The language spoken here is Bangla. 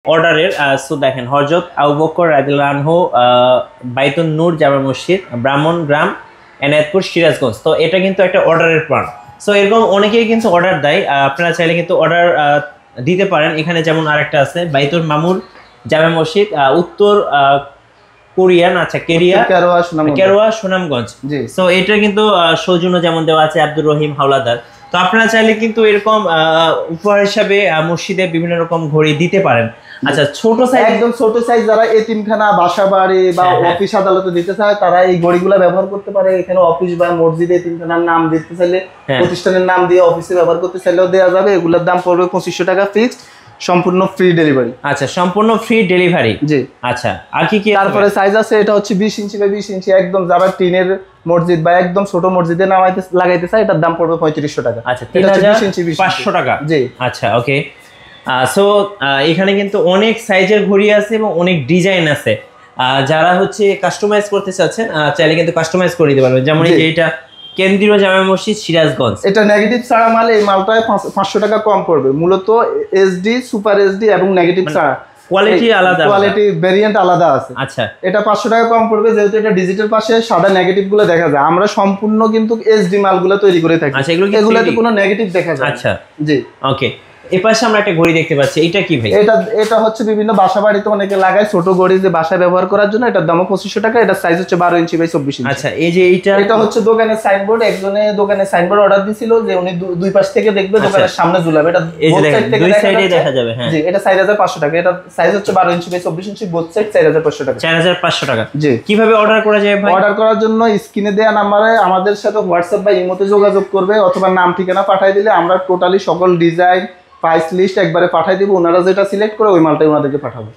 অর্ডারের সো দেখেন হযরত আবু বকর রাদিয়াল্লাহু আনহু বাইতুন নূর জামে মসজিদ ব্রাহ্মণগ্রাম এনায়েতপুর সিরাজগঞ্জ। তো এটা কিন্তু একটা অর্ডারের প্ল্যান। সো এরকম অনেকেই কিন্তু অর্ডার দেয়, আপনারা চাইলে কিন্তু অর্ডার দিতে পারেন। এখানে যেমন আরেকটা আছে বাইতুল মামুর জামে মসজিদ উত্তর কোরিয়ান, আচ্ছা কেরোয়া সুনামগঞ্জ। সো এটা কিন্তু সৌজন্য যেমন দেওয়া আছে আব্দুর রহিম হাওলাদার। তো আপনারা চাইলে কিন্তু এরকম উপহার হিসাবে মসজিদে বিভিন্ন রকম ঘড়ি দিতে পারেন। আচ্ছা ছোট সাইজ, একদম ছোট সাইজ যারা এতিমখানা বাসা বাড়ি বা অফিস আদালতে দিতে চায় তারা এই ঘড়িগুলো ব্যবহার করতে পারে। এখানে অফিস বা মসজিদে এতিমখানার নাম দিতে চাইলে প্রতিষ্ঠানের নাম দিয়ে অফিসে ব্যবহার করতে চাইলেও দেওয়া যাবে। এগুলোর দাম পড়বে 2500 টাকা ফিক্সড, সম্পূর্ণ ফ্রি ডেলিভারি। আচ্ছা সম্পূর্ণ ফ্রি ডেলিভারি। জি আচ্ছা আর কি কি? তারপরে সাইজ আছে, এটা হচ্ছে 20 ইঞ্চি বাই 20 ইঞ্চি, একদম যারা টিনের মসজিদ বা একদম ছোট মসজিদে নামাইতে লাগাইতে চায় এটার দাম পড়বে 3500 টাকা। আচ্ছা 3500 টাকা। জি আচ্ছা ওকে। সো এখানে কিন্তু অনেক সাইজের ঘড়ি আছে এবং অনেক ডিজাইন আছে। যারা হচ্ছে কাস্টমাইজ করতে চাচ্ছেন চাইলে কিন্তু কাস্টমাইজ করে দিতে পারবেন। যেমন এই যে এটা কেন্দ্রীয় জামে মসজিদ সিরাজগঞ্জ, এটা নেগেটিভ ছাড়া মাল, এই মালটায় 500 টাকা কম পড়বে। মূলত এসডি, সুপার এসডি এবং নেগেটিভ ছাড়া কোয়ালিটি আলাদা, কোয়ালিটি ভেরিয়েন্ট আলাদা আছে। আচ্ছা এটা 500 টাকা কম পড়বে, যেহেতু এটা ডিজিটাল পাশে সাদা নেগেটিভ গুলো দেখা যায়। আমরা সম্পূর্ণ কিন্তু এসডি মালগুলো তৈরি করে থাকি। আচ্ছা এগুলোতে কোনো নেগেটিভ দেখা যায়। আচ্ছা জি ওকে। এই পাশে আমরা একটা ঘড়ি দেখতে পাচ্ছি, এটা কি ভাই? এটা হচ্ছে বিভিন্ন বাসা বাড়িতে অনেকে লাগায় ছোট ঘড়ি, যে বাসায় ব্যবহার করার জন্য। এটার দাম 2500 টাকা। এটা সাইজ হচ্ছে 12 ইঞ্চি বাই 24 ইঞ্চি। আচ্ছা এই যে এটা হচ্ছে দোকানের সাইনবোর্ড। একজনে দোকানে সাইনবোর্ড অর্ডার দিছিল যে উনি দুই পাশ থেকে দেখবে, দোকানের সামনে ঝুলাবে। এটা এই যে দেখেন দুই সাইডে দেখা যাবে। হ্যাঁ জি এটা 4500 টাকা। এটা সাইজ হচ্ছে 12 inch by 24 inch, both side 4500 টাকা। 4500 টাকা। জি কিভাবে অর্ডার করা যায় ভাই? অর্ডার করার জন্য স্ক্রিনে দেওয়া নম্বরে আমাদের সাথে হোয়াটসঅ্যাপ বা ইমোতে যোগাযোগ করবে, অথবা নাম ঠিকানা পাঠিয়ে দিলে আমরা টোটালি সকল ডিজাইন প্রাইস লিস্ট একবারে পাঠিয়ে দিব। ওনারা যেটা সিলেক্ট করে ওই মালটাই ওনাদেরকে পাঠাবো।